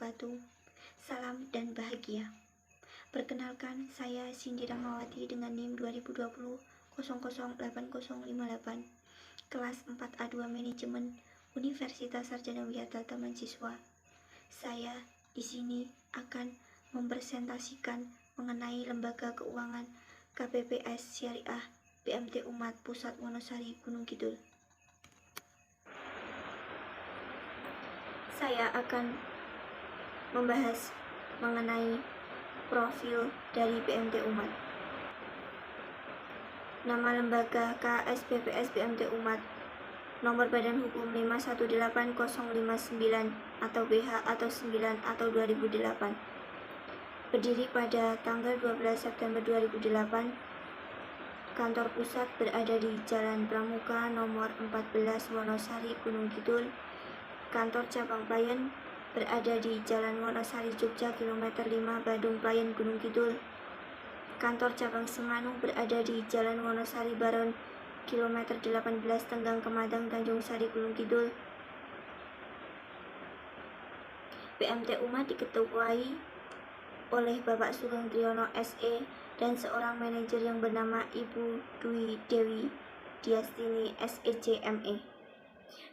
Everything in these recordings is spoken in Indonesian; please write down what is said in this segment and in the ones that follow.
wabarakatuh. Salam dan bahagia. Perkenalkan, saya Cindy Ramawati dengan NIM 2020 008058, kelas 4A2 Manajemen Universitas Sarjana Wiyata Taman Siswa. Saya di sini akan mempresentasikan mengenai Lembaga Keuangan KPPS Syariah BMT Umat Pusat Wonosari Gunung Kidul. Saya akan membahas mengenai profil dari BMT Umat. Nama lembaga KSPPS BMT Umat, nomor badan hukum 518059 atau BH atau 9 atau 2008. Berdiri pada tanggal 12 September 2008. Kantor pusat berada di Jalan Pramuka nomor 14 Wonosari Gunung Kidul. Kantor cabang pelayan berada di Jalan Wonosari Jogja kilometer 5 Bandung Pelayan Gunung Kidul. Kantor cabang Semanu berada di Jalan Wonosari Baron kilometer 18 Tenggang Kemadang Tanjung Sari Gunung Kidul. BMT Umat diketuai oleh Bapak Sugeng Triyono SE dan seorang manajer yang bernama Ibu Dwi Dewi Diastini SEC ME.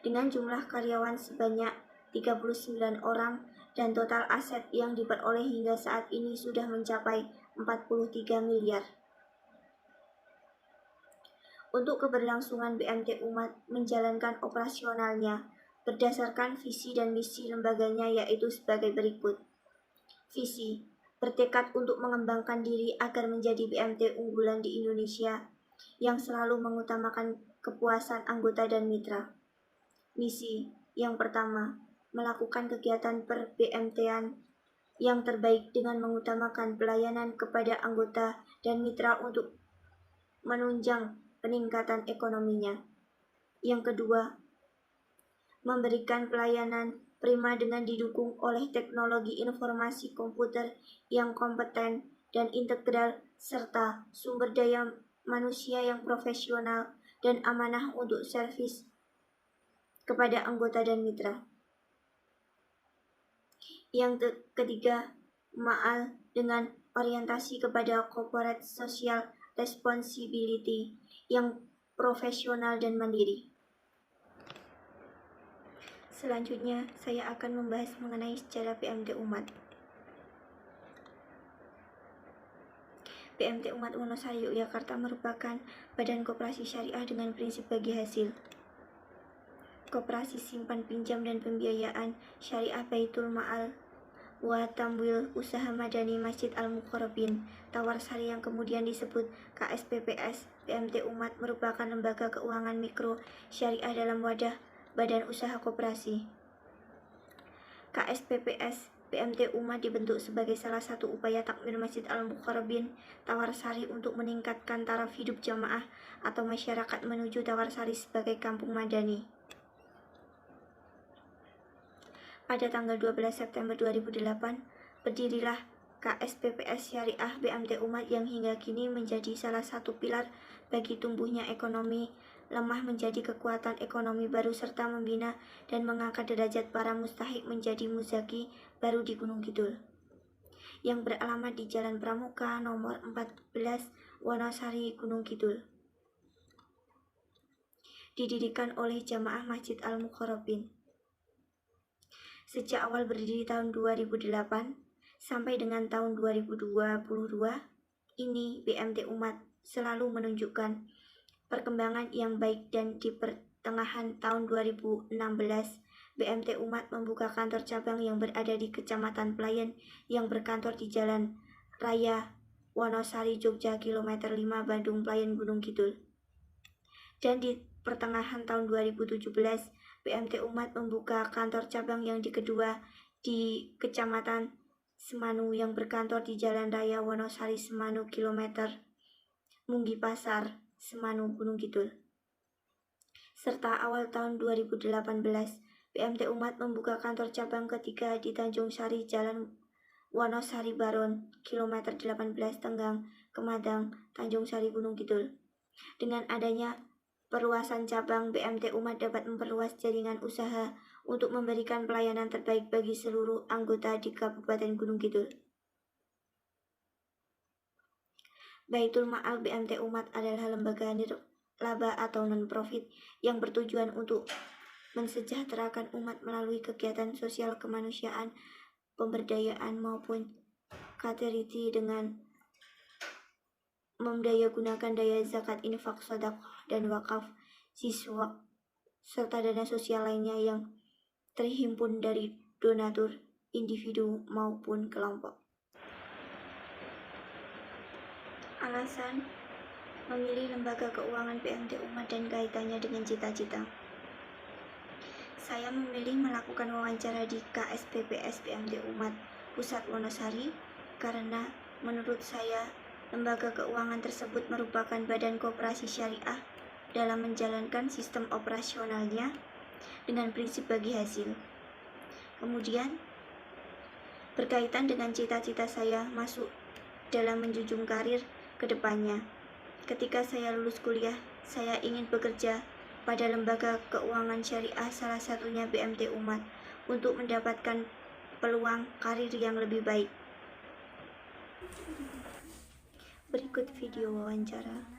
Dengan jumlah karyawan sebanyak 39 orang dan total aset yang diperoleh hingga saat ini sudah mencapai 43 miliar. Untuk keberlangsungan BMT Umat menjalankan operasionalnya berdasarkan visi dan misi lembaganya yaitu sebagai berikut. Visi, bertekad untuk mengembangkan diri agar menjadi BMT unggulan di Indonesia yang selalu mengutamakan kepuasan anggota dan mitra. Misi yang pertama, melakukan kegiatan per-BMT-an yang terbaik dengan mengutamakan pelayanan kepada anggota dan mitra untuk menunjang peningkatan ekonominya. Yang kedua, memberikan pelayanan prima dengan didukung oleh teknologi informasi komputer yang kompeten dan integral serta sumber daya manusia yang profesional dan amanah untuk servis kepada anggota dan mitra. Yang ketiga, ma'al dengan orientasi kepada corporate social responsibility yang profesional dan mandiri. Selanjutnya, saya akan membahas mengenai sejarah BMT Umat. BMT Umat Wonosari Yogyakarta merupakan badan koperasi syariah dengan prinsip bagi hasil. Koperasi simpan pinjam dan pembiayaan syariah Baitul Ma'al wa Tamwil Usaha Madani Masjid Al-Muqarrabin Tawarsari yang kemudian disebut KSPPS BMT Umat merupakan lembaga keuangan mikro syariah dalam wadah badan usaha koperasi. KSPPS BMT Umat dibentuk sebagai salah satu upaya takmir Masjid Al-Muqarrabin Tawarsari untuk meningkatkan taraf hidup jamaah atau masyarakat menuju Tawarsari sebagai kampung madani. Pada tanggal 12 September 2008, berdirilah KSPPS Syariah BMT Umat yang hingga kini menjadi salah satu pilar bagi tumbuhnya ekonomi lemah menjadi kekuatan ekonomi baru serta membina dan mengangkat derajat para mustahik menjadi muzaki baru di Gunung Kidul. Yang beralamat di Jalan Pramuka nomor 14 Wonosari Gunung Kidul. Didirikan oleh jamaah Masjid Al-Muqarrabin. Sejak awal berdiri tahun 2008 sampai dengan tahun 2022, ini BMT Umat selalu menunjukkan perkembangan yang baik dan di pertengahan tahun 2016, BMT Umat membuka kantor cabang yang berada di Kecamatan Pelayan yang berkantor di Jalan Raya Wonosari Jogja kilometer 5 Bandung Pelayan Gunung Kidul. Dan di pertengahan tahun 2017, BMT Umat membuka kantor cabang yang kedua di Kecamatan Semanu yang berkantor di Jalan Raya Wonosari Semanu kilometer Munggi Pasar, Semanu Gunung Kidul. Serta awal tahun 2018, BMT Umat membuka kantor cabang ketiga di Tanjung Sari Jalan Wonosari Baron kilometer 18 Tenggang Kemadang Tanjung Sari Gunung Kidul. Dengan adanya perluasan cabang, BMT Umat dapat memperluas jaringan usaha untuk memberikan pelayanan terbaik bagi seluruh anggota di Kabupaten Gunung Kidul. Baitul Ma'al BMT Umat adalah lembaga nirlaba atau non-profit yang bertujuan untuk mensejahterakan umat melalui kegiatan sosial kemanusiaan, pemberdayaan maupun charity dengan memdayagunakan daya zakat, infak, sedekah, dan wakaf, siswa, serta dana sosial lainnya yang terhimpun dari donatur individu maupun kelompok. Alasan memilih lembaga keuangan BMT Umat dan kaitannya dengan cita-cita. Saya memilih melakukan wawancara di KSPPS BMT Umat Pusat Wonosari karena menurut saya lembaga keuangan tersebut merupakan badan koperasi syariah dalam menjalankan sistem operasionalnya dengan prinsip bagi hasil. Kemudian, berkaitan dengan cita-cita saya masuk dalam menjunjung karir ke depannya. Ketika saya lulus kuliah, saya ingin bekerja pada lembaga keuangan syariah, salah satunya BMT Umat, untuk mendapatkan peluang karir yang lebih baik. Berikut video wawancara.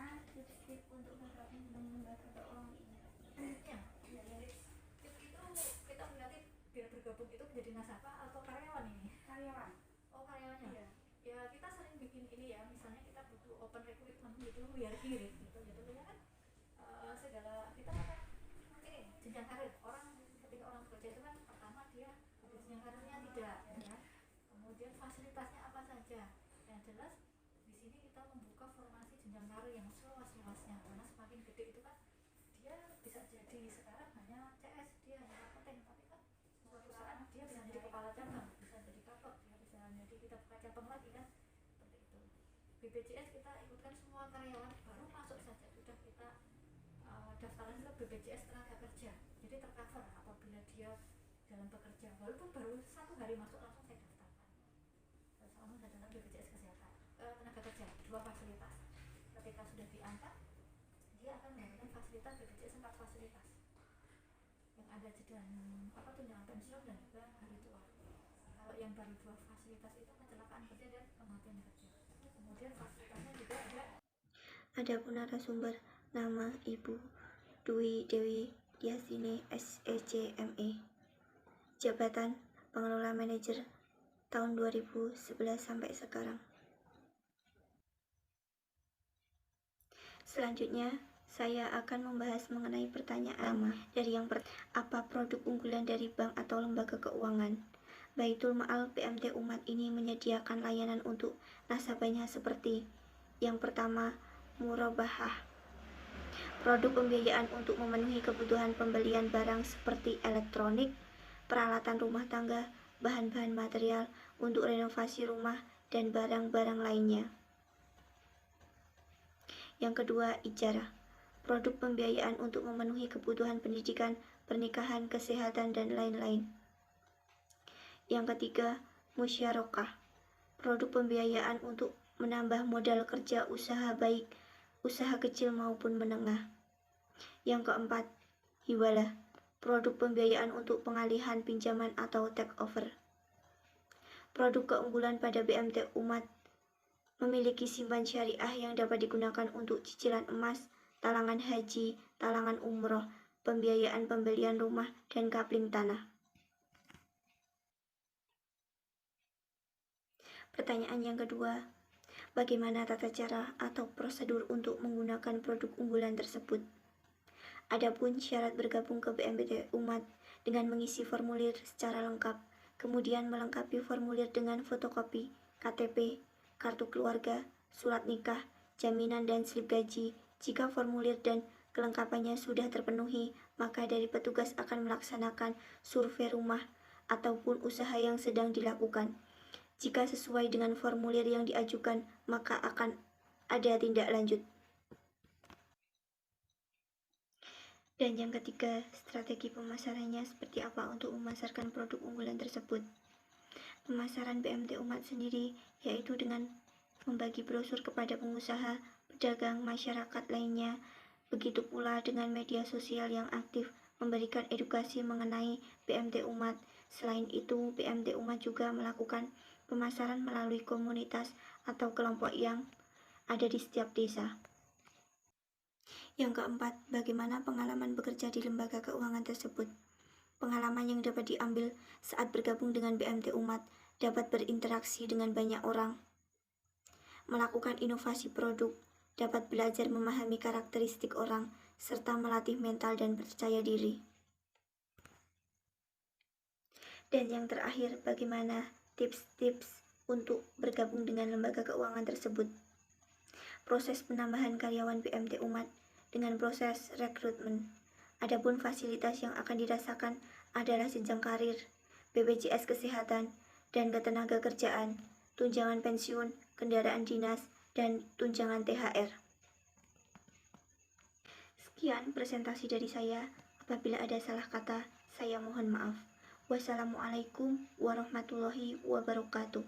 Bergabung itu menjadi nasabah atau karyawan ini? Karyawan. Oh, karyawannya. Iya. Ya, kita sering bikin ini ya, misalnya kita butuh open recruitment gitu, biar kirim gitu ya kan. Segala kita kan ini jenjang karir. Orang ketika orang bekerja itu kan pertama dia jenjang karirnya tidak, ya kan. Kemudian fasilitasnya apa saja. Yang jelas di sini kita membuka formasi jenjang karir yang seluas-luasnya, karena semakin gede itu kan dia bisa jadi sekarang hanya CS, dia hanya marketing, tapi kan suatu saat dia bisa jadi kepala cabang, bisa jadi kapok, dia bisa jadi kita buka cabang lagi kan, seperti itu. BPJS kita ikutkan semua karyawan baru masuk saja sudah kita daftaran ke BPJS tenaga kerja, jadi tercover apabila dia dalam bekerja, walaupun baru 1 hari masuk langsung saya daftarkan, langsung saya daftar BPJS kesehatan, tenaga kerja, 2 fasilitas. Ketika sudah diangkat, dia akan mendapatkan fasilitas BPJS 4 fasilitas yang ada dan tunjangan pensiun dan juga hari tua. Kalau yang baru 2 fasilitas itu kecelakaan kerja dan kematian kerja. Kemudian fasilitasnya juga ada pun narasumber nama Ibu Dwi Dewi Yasini SECME, jabatan pengelola manajer tahun 2011 sampai sekarang. Selanjutnya, saya akan membahas mengenai pertanyaan dari yang apa produk unggulan dari bank atau lembaga keuangan. Baitul Ma'al BMT Umat ini menyediakan layanan untuk nasabahnya seperti yang pertama, murabahah, produk pembiayaan untuk memenuhi kebutuhan pembelian barang seperti elektronik, peralatan rumah tangga, bahan-bahan material untuk renovasi rumah, dan barang-barang lainnya. Yang kedua, ijarah, produk pembiayaan untuk memenuhi kebutuhan pendidikan, pernikahan, kesehatan, dan lain-lain. Yang ketiga, musyarakah, produk pembiayaan untuk menambah modal kerja usaha baik usaha kecil maupun menengah. Yang keempat, hiwalah, produk pembiayaan untuk pengalihan pinjaman atau take over. Produk keunggulan pada BMT Umat memiliki simpan syariah yang dapat digunakan untuk cicilan emas, talangan haji, talangan umroh, pembiayaan pembelian rumah, dan kapling tanah. Pertanyaan yang kedua, bagaimana tata cara atau prosedur untuk menggunakan produk unggulan tersebut? Adapun syarat bergabung ke BMT Umat dengan mengisi formulir secara lengkap, kemudian melengkapi formulir dengan fotokopi KTP, kartu keluarga, surat nikah, jaminan dan slip gaji. Jika formulir dan kelengkapannya sudah terpenuhi, maka dari petugas akan melaksanakan survei rumah ataupun usaha yang sedang dilakukan. Jika sesuai dengan formulir yang diajukan, maka akan ada tindak lanjut. Dan yang ketiga, strategi pemasarannya seperti apa untuk memasarkan produk unggulan tersebut. Pemasaran BMT Umat sendiri yaitu dengan membagi brosur kepada pengusaha, pedagang, masyarakat lainnya. Begitu pula dengan media sosial yang aktif memberikan edukasi mengenai BMT Umat. Selain itu, BMT Umat juga melakukan pemasaran melalui komunitas atau kelompok yang ada di setiap desa. Yang keempat, bagaimana pengalaman bekerja di lembaga keuangan tersebut? Pengalaman yang dapat diambil saat bergabung dengan BMT Umat dapat berinteraksi dengan banyak orang, melakukan inovasi produk, dapat belajar memahami karakteristik orang, serta melatih mental dan percaya diri. Dan yang terakhir, bagaimana tips-tips untuk bergabung dengan lembaga keuangan tersebut? Proses penambahan karyawan BMT Umat dengan proses rekrutmen. Adapun fasilitas yang akan dirasakan adalah jenjang karir, BPJS Kesehatan, dan ketenagakerjaan, tunjangan pensiun, kendaraan dinas, dan tunjangan THR. Sekian presentasi dari saya. Apabila ada salah kata, saya mohon maaf. Wassalamualaikum warahmatullahi wabarakatuh.